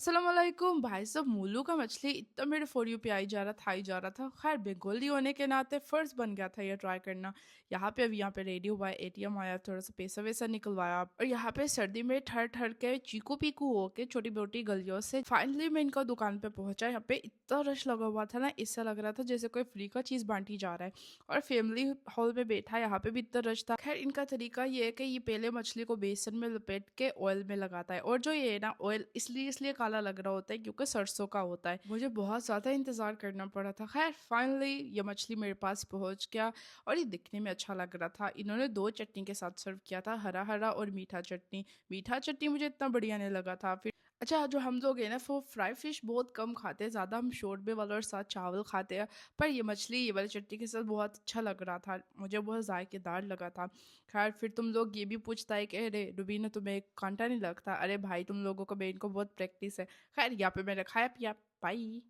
अस्सलाम वालेकुम भाई साहब। मुल्लू का मछली इतना मेरे फॉर यू पे आई जा रहा था, आई जा रहा था। खैर बंगाली होने के नाते फ़र्ज़ बन गया था ये ट्राई करना। यहाँ पे रेडी हुआ, एटीएम आया, थोड़ा सा पैसा वैसा निकलवाया, और यहाँ पे सर्दी में ठर ठर के चीकू पीकू हो के छोटी मोटी गलियों से फाइनली मैं इनका दुकान पे पहुंचा। यहाँ पे इतना रश लगा हुआ था ना, इससे लग रहा था जैसे कोई फ्री का चीज़ बांटी जा रहा है। और फैमिली हॉल में बैठा, यहाँ पे भी इतना रश था। खैर इनका तरीका ये है कि ये पहले मछली को बेसन में लपेट के ऑयल में लगाता है, और जो ये है ना ऑयल इसलिए काला लग रहा होता है क्योंकि सरसों का होता है। मुझे बहुत ज़्यादा इंतज़ार करना पड़ा था। खैर फाइनली ये मछली मेरे पास पहुंच गया, और ये दिखने में अच्छा लग रहा था। इन्होंने दो चटनी के साथ सर्व किया था, हरा हरा और मीठा चटनी। मीठा चटनी मुझे इतना बढ़िया नहीं लगा था। फिर अच्छा, जो हम लोग हैं ना वो फ्राई फिश बहुत कम खाते हैं, ज़्यादा हम शोरबे वाला और साथ चावल खाते हैं। पर ये मछली ये वाली चटनी के साथ बहुत अच्छा लग रहा था, मुझे बहुत जायकेदार लगा था। खैर फिर तुम लोग ये भी पूछता है कि अरे रुबीना तुम्हें कांटा नहीं लगता? अरे भाई तुम लोगों को, मैं इनको बहुत प्रैक्टिस है। खैर यहाँ पे मैंने खाया पिया। बाई।